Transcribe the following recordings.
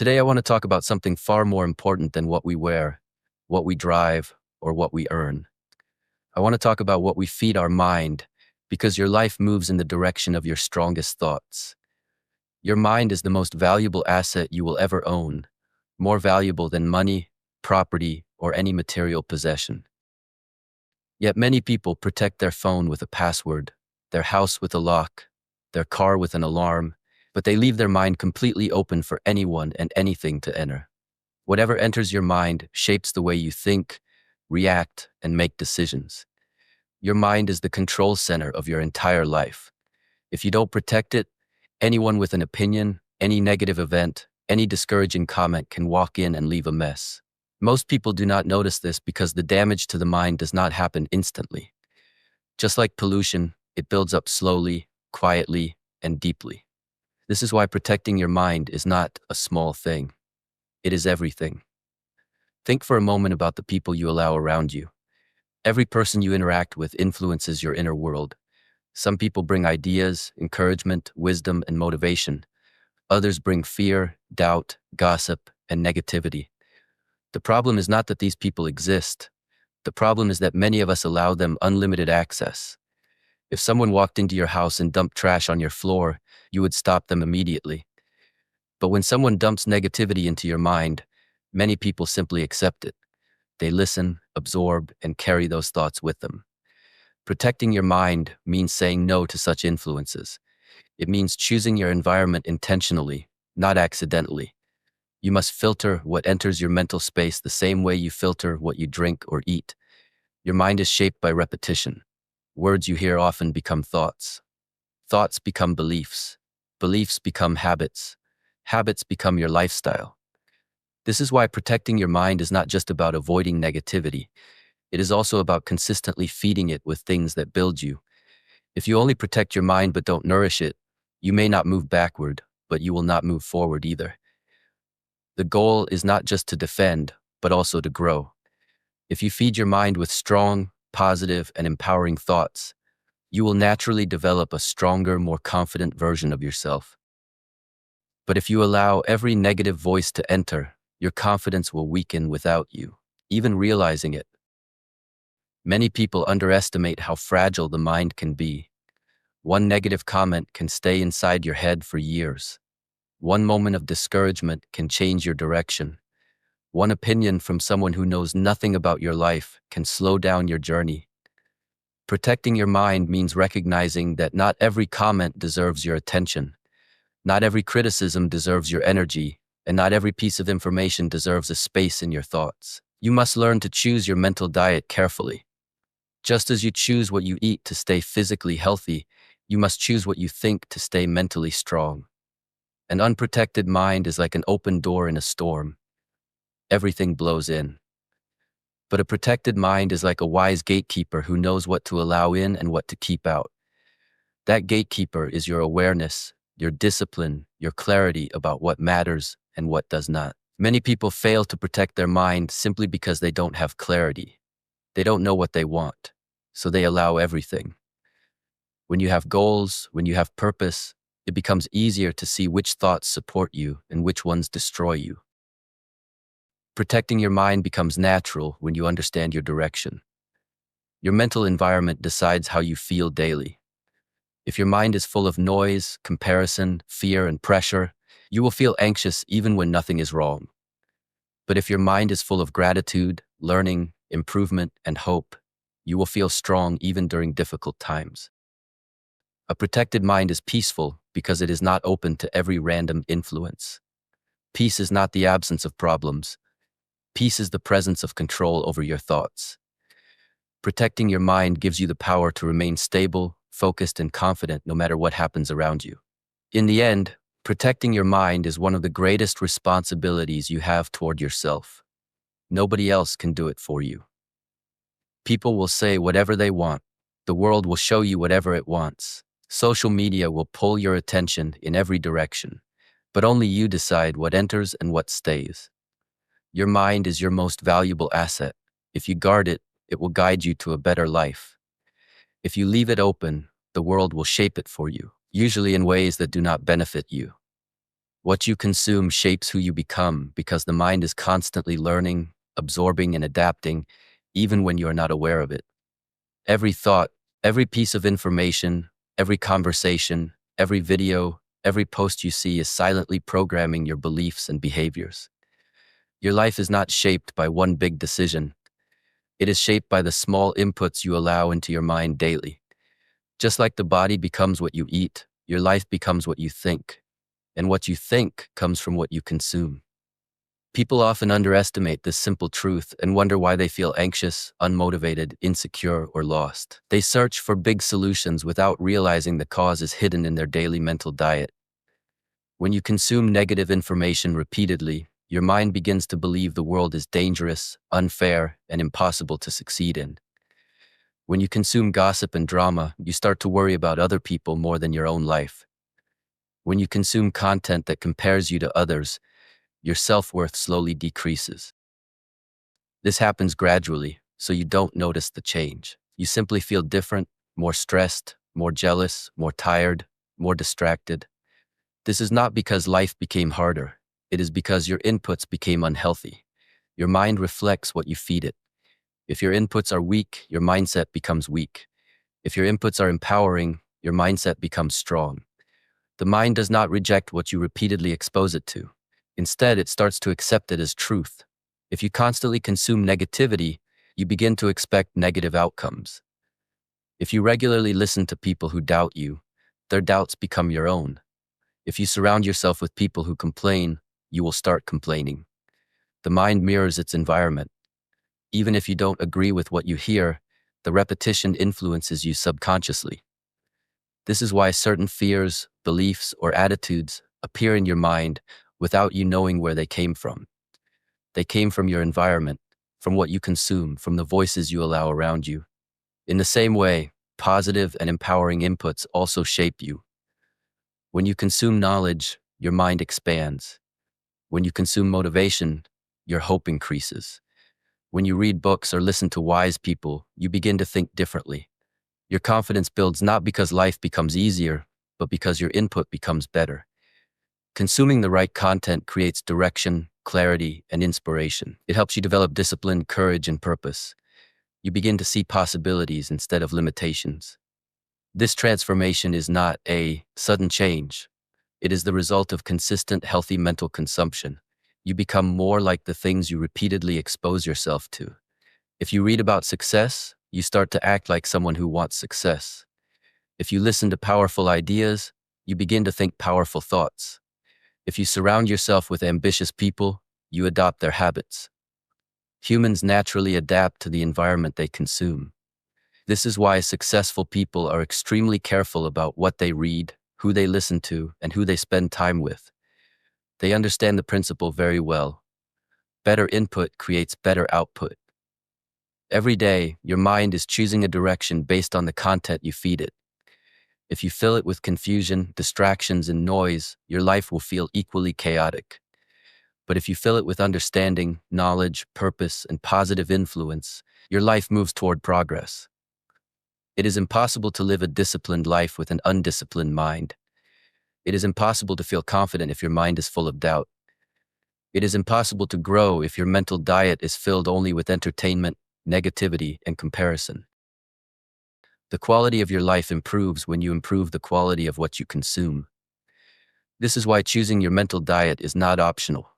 Today, I want to talk about something far more important than what we wear, what we drive, or what we earn. I want to talk about what we feed our mind, because your life moves in the direction of your strongest thoughts. Your mind is the most valuable asset you will ever own, more valuable than money, property, or any material possession. Yet many people protect their phone with a password, their house with a lock, their car with an alarm, but they leave their mind completely open for anyone and anything to enter. Whatever enters your mind shapes the way you think, react, and make decisions. Your mind is the control center of your entire life. If you don't protect it, anyone with an opinion, any negative event, any discouraging comment can walk in and leave a mess. Most people do not notice this because the damage to the mind does not happen instantly. Just like pollution, it builds up slowly, quietly, and deeply. This is why protecting your mind is not a small thing. It is everything. Think for a moment about the people you allow around you. Every person you interact with influences your inner world. Some people bring ideas, encouragement, wisdom, and motivation. Others bring fear, doubt, gossip, and negativity. The problem is not that these people exist. The problem is that many of us allow them unlimited access. If someone walked into your house and dumped trash on your floor, you would stop them immediately. But when someone dumps negativity into your mind, many people simply accept it. They listen, absorb, and carry those thoughts with them. Protecting your mind means saying no to such influences. It means choosing your environment intentionally, not accidentally. You must filter what enters your mental space the same way you filter what you drink or eat. Your mind is shaped by repetition. Words you hear often become thoughts. Thoughts become beliefs. Beliefs become habits. Habits become your lifestyle. This is why protecting your mind is not just about avoiding negativity. It is also about consistently feeding it with things that build you. If you only protect your mind but don't nourish it, you may not move backward, but you will not move forward either. The goal is not just to defend, but also to grow. If you feed your mind with strong, positive, and empowering thoughts, you will naturally develop a stronger, more confident version of yourself. But if you allow every negative voice to enter, your confidence will weaken without you even realizing it. Many people underestimate how fragile the mind can be. One negative comment can stay inside your head for years. One moment of discouragement can change your direction. One opinion from someone who knows nothing about your life can slow down your journey. Protecting your mind means recognizing that not every comment deserves your attention. Not every criticism deserves your energy, and not every piece of information deserves a space in your thoughts. You must learn to choose your mental diet carefully. Just as you choose what you eat to stay physically healthy, you must choose what you think to stay mentally strong. An unprotected mind is like an open door in a storm. Everything blows in. But a protected mind is like a wise gatekeeper who knows what to allow in and what to keep out. That gatekeeper is your awareness, your discipline, your clarity about what matters and what does not. Many people fail to protect their mind simply because they don't have clarity. They don't know what they want, so they allow everything. When you have goals, when you have purpose, it becomes easier to see which thoughts support you and which ones destroy you. Protecting your mind becomes natural when you understand your direction. Your mental environment decides how you feel daily. If your mind is full of noise, comparison, fear, and pressure, you will feel anxious even when nothing is wrong. But if your mind is full of gratitude, learning, improvement, and hope, you will feel strong even during difficult times. A protected mind is peaceful because it is not open to every random influence. Peace is not the absence of problems. Peace is the presence of control over your thoughts. Protecting your mind gives you the power to remain stable, focused, and confident no matter what happens around you. In the end, protecting your mind is one of the greatest responsibilities you have toward yourself. Nobody else can do it for you. People will say whatever they want. The world will show you whatever it wants. Social media will pull your attention in every direction, but only you decide what enters and what stays. Your mind is your most valuable asset. If you guard it, it will guide you to a better life. If you leave it open, the world will shape it for you, usually in ways that do not benefit you. What you consume shapes who you become because the mind is constantly learning, absorbing, and adapting, even when you are not aware of it. Every thought, every piece of information, every conversation, every video, every post you see is silently programming your beliefs and behaviors. Your life is not shaped by one big decision. It is shaped by the small inputs you allow into your mind daily. Just like the body becomes what you eat, your life becomes what you think. And what you think comes from what you consume. People often underestimate this simple truth and wonder why they feel anxious, unmotivated, insecure, or lost. They search for big solutions without realizing the cause is hidden in their daily mental diet. When you consume negative information repeatedly, your mind begins to believe the world is dangerous, unfair, and impossible to succeed in. When you consume gossip and drama, you start to worry about other people more than your own life. When you consume content that compares you to others, your self-worth slowly decreases. This happens gradually, so you don't notice the change. You simply feel different, more stressed, more jealous, more tired, more distracted. This is not because life became harder. It is because your inputs became unhealthy. Your mind reflects what you feed it. If your inputs are weak, your mindset becomes weak. If your inputs are empowering, your mindset becomes strong. The mind does not reject what you repeatedly expose it to. Instead, it starts to accept it as truth. If you constantly consume negativity, you begin to expect negative outcomes. If you regularly listen to people who doubt you, their doubts become your own. If you surround yourself with people who complain, you will start complaining. The mind mirrors its environment. Even if you don't agree with what you hear, the repetition influences you subconsciously. This is why certain fears, beliefs, or attitudes appear in your mind without you knowing where they came from. They came from your environment, from what you consume, from the voices you allow around you. In the same way, positive and empowering inputs also shape you. When you consume knowledge, your mind expands. When you consume motivation, your hope increases. When you read books or listen to wise people, you begin to think differently. Your confidence builds not because life becomes easier, but because your input becomes better. Consuming the right content creates direction, clarity, and inspiration. It helps you develop discipline, courage, and purpose. You begin to see possibilities instead of limitations. This transformation is not a sudden change. It is the result of consistent, healthy mental consumption. You become more like the things you repeatedly expose yourself to. If you read about success, you start to act like someone who wants success. If you listen to powerful ideas, you begin to think powerful thoughts. If you surround yourself with ambitious people, you adopt their habits. Humans naturally adapt to the environment they consume. This is why successful people are extremely careful about what they read, who they listen to, and who they spend time with. They understand the principle very well. Better input creates better output. Every day, your mind is choosing a direction based on the content you feed it. If you fill it with confusion, distractions, and noise, your life will feel equally chaotic. But if you fill it with understanding, knowledge, purpose, and positive influence, your life moves toward progress. It is impossible to live a disciplined life with an undisciplined mind. It is impossible to feel confident if your mind is full of doubt. It is impossible to grow if your mental diet is filled only with entertainment, negativity, and comparison. The quality of your life improves when you improve the quality of what you consume. This is why choosing your mental diet is not optional.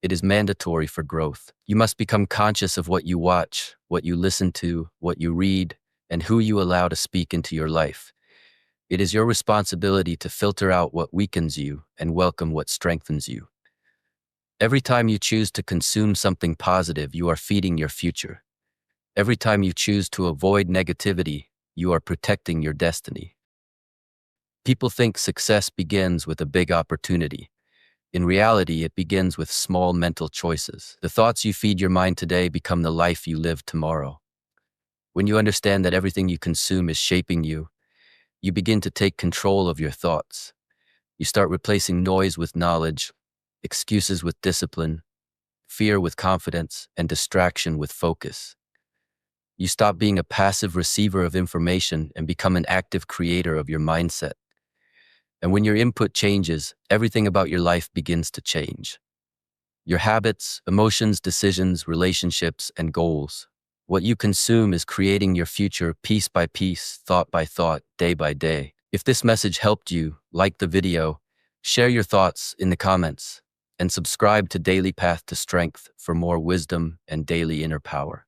It is mandatory for growth. You must become conscious of what you watch, what you listen to, what you read, and who you allow to speak into your life. It is your responsibility to filter out what weakens you and welcome what strengthens you. Every time you choose to consume something positive, you are feeding your future. Every time you choose to avoid negativity, you are protecting your destiny. People think success begins with a big opportunity. In reality, it begins with small mental choices. The thoughts you feed your mind today become the life you live tomorrow. When you understand that everything you consume is shaping you, you begin to take control of your thoughts. You start replacing noise with knowledge, excuses with discipline, fear with confidence, and distraction with focus. You stop being a passive receiver of information and become an active creator of your mindset. And when your input changes, everything about your life begins to change. Your habits, emotions, decisions, relationships, and goals. What you consume is creating your future piece by piece, thought by thought, day by day. If this message helped you, like the video, share your thoughts in the comments, and subscribe to Daily Path to Strength for more wisdom and daily inner power.